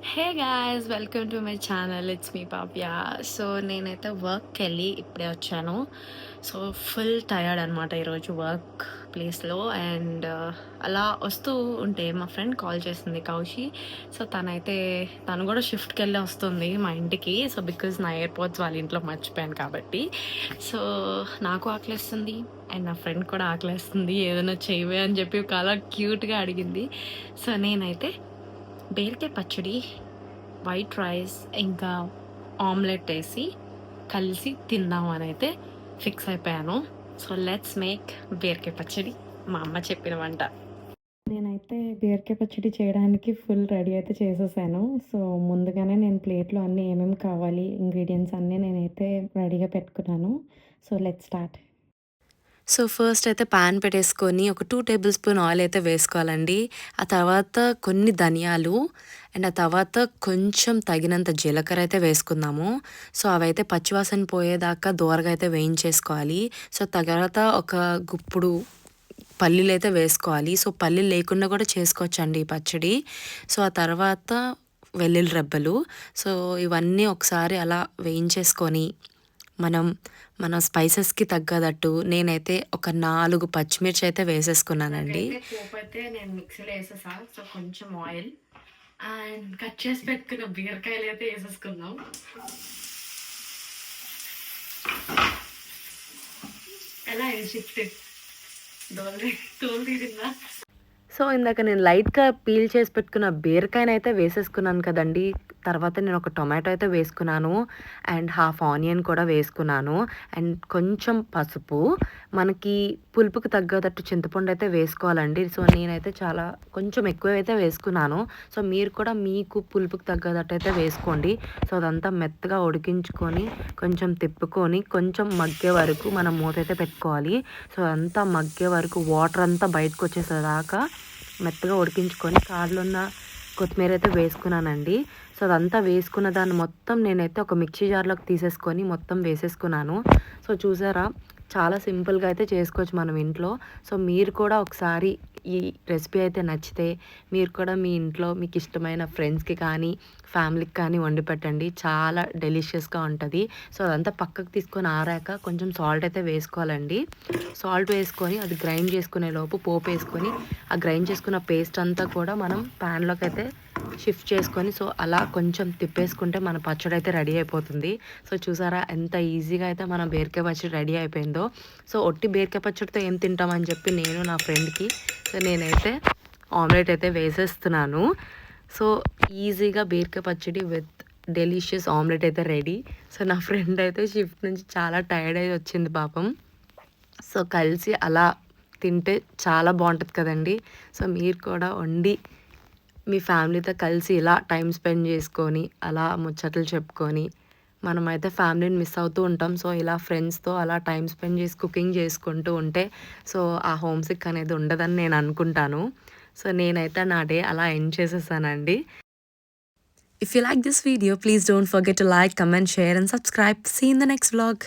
Hey guys welcome to my channel it's me Papya. So నేనైతే వర్క్కి వెళ్ళి ఇప్పుడే వచ్చాను. సో ఫుల్ టయర్డ్ అనమాట ఈరోజు వర్క్ ప్లేస్లో. అండ్ అలా వస్తూ ఉంటే మా ఫ్రెండ్ కాల్ చేసింది కౌశి. సో తను కూడా షిఫ్ట్కి వెళ్ళి వస్తుంది మా ఇంటికి. సో బికాజ్ నా ఎయిర్పోర్ట్స్ వాళ్ళ ఇంట్లో మర్చిపోయాను కాబట్టి. సో నాకు ఆకలేస్తుంది అండ్ నా ఫ్రెండ్ కూడా ఆకలేస్తుంది, ఏదైనా చేయవే అని చెప్పి చాలా క్యూట్గా అడిగింది. సో నేనైతే బీరకాయ పచ్చడి, వైట్ రైస్ ఇంకా ఆమ్లెట్ వేసి కలిసి తిందామని అయితే ఫిక్స్ అయిపోయాను. సో లెట్స్ మేక్ బీరకాయ పచ్చడి, మా అమ్మ చెప్పిన వంట. నేనైతే బీరకాయ పచ్చడి చేయడానికి ఫుల్ రెడీ అయితే చేసేసాను. సో ముందుగానే నేను ప్లేట్లో అన్నీ ఏమేమి కావాలి ఇంగ్రీడియంట్స్ అన్నీ నేనైతే రెడీగా పెట్టుకున్నాను. So let's start. So first అయితే పాన్ పెట్టేసుకొని ఒక 2 టేబుల్ స్పూన్ ఆయిల్ అయితే వేసుకోవాలండి. ఆ తర్వాత కొన్ని ధనియాలు అండ్ ఆ తర్వాత కొంచెం తగినంత జీలకర్ర అయితే వేసుకుందాము. సో అవైతే పచ్చివాసన పోయేదాకా దోరగా అయితే వేయించేసుకోవాలి. సో తర్వాత ఒక గుప్పుడు పల్లీలు అయితే వేసుకోవాలి. సో పల్లీలు లేకుండా కూడా చేసుకోవచ్చండి ఈ పచ్చడి. సో ఆ తర్వాత వెల్లుల్లి రెబ్బలు. సో ఇవన్నీ ఒకసారి అలా వేయించేసుకొని మనం మన స్పైసెస్కి తగ్గదట్టు నేనైతే ఒక 4 పచ్చిమిర్చి అయితే వేసేసుకున్నానండి. పోపు అయితే నేను మిక్సీలో వేసేసా. సో కొంచెం ఆయిల్ అండ్ కట్ చేసి పెట్టుకున్న బీరకాయలు అయితే వేసేసుకుందాం. ఎలా షిఫ్ట్ తోలు తీరిందా? సో ఇందాక నేను లైట్గా పీల్ చేసి పెట్టుకున్న బీరకాయనైతే వేసేసుకున్నాను కదండి. తర్వాత నేను ఒక టొమాటో అయితే వేసుకున్నాను అండ్ హాఫ్ ఆనియన్ కూడా వేసుకున్నాను అండ్ కొంచెం పసుపు, మనకి పులుపుకి తగ్గదట్టు చింతపండు అయితే వేసుకోవాలండి. సో నేనైతే చాలా కొంచెం ఎక్కువ అయితే వేసుకున్నాను. సో మీరు కూడా మీకు పులుపుకి తగ్గదట్టు అయితే వేసుకోండి. సో అదంతా మెత్తగా ఉడికించుకొని కొంచెం తిప్పుకొని కొంచెం మగ్గే వరకు మనం మూత అయితే పెట్టుకోవాలి. సో అంతా మగ్గే వరకు వాటర్ అంతా బయటకు వచ్చేసేదాకా మెత్తగా ఉడికించుకొని కాళ్ళలో ఉన్న కొత్తిమీర అయితే వేసుకున్నానండి. సో అదంతా వేసుకున్న దాన్ని మొత్తం నేనైతే ఒక మిక్సీ జార్లోకి తీసేసుకొని మొత్తం వేసేసుకున్నాను. సో చూసారా, చాలా సింపుల్గా అయితే చేసుకోవచ్చు మనం ఇంట్లో. సో మీరు కూడా ఒకసారి ఈ రెసిపీ అయితే నచ్చితే మీరు కూడా మీ ఇంట్లో మీకు ఇష్టమైన ఫ్రెండ్స్కి కానీ ఫ్యామిలీకి కానీ వండి పెట్టండి. చాలా డెలిషియస్గా ఉంటుంది. సో అదంతా పక్కకు తీసుకొని ఆరాక కొంచెం సాల్ట్ అయితే వేసుకోవాలండి. సాల్ట్ వేసుకొని అది గ్రైండ్ చేసుకునే లోపు పోపు వేసుకొని ఆ గ్రైండ్ చేసుకున్న పేస్ట్ అంతా కూడా మనం ప్యాన్లోకి అయితే షిఫ్ట్ చేసుకొని సో అలా కొంచెం తిప్పేసుకుంటే మన పచ్చడి అయితే రెడీ అయిపోతుంది. సో చూసారా ఎంత ఈజీగా అయితే మన బీరకాయ పచ్చడి రెడీ అయిపోయిందో. సో ఒట్టి బీరకాయ పచ్చడితో ఏం తింటామని చెప్పి నేను నా ఫ్రెండ్కి సో నేనైతే ఆమ్లెట్ అయితే వేసేస్తున్నాను. సో ఈజీగా బీరకాయ పచ్చడి విత్ డెలిషియస్ ఆమ్లెట్ అయితే రెడీ. సో నా ఫ్రెండ్ అయితే షిఫ్ట్ నుంచి చాలా టైర్డ్ అయి వచ్చింది పాపం. సో కలిసి అలా తింటే చాలా బాగుంటుంది కదండి. సో మీరు కూడా వండి మీ ఫ్యామిలీతో కలిసి ఇలా టైం స్పెండ్ చేసుకొని అలా ముచ్చట్లు చెప్పుకొని మనమైతే ఫ్యామిలీని మిస్ అవుతూ ఉంటాం. సో ఇలా ఫ్రెండ్స్తో అలా టైం స్పెండ్ చేసి కుకింగ్ చేసుకుంటూ ఉంటే సో ఆ హోమ్ సిక్ అనేది ఉండదని నేను అనుకుంటాను. సో నేనైతే నా డే అలా ఎండ్ చేసేసానండి. If you like this video, please don't forget to like, comment, share and subscribe. See you in the next vlog.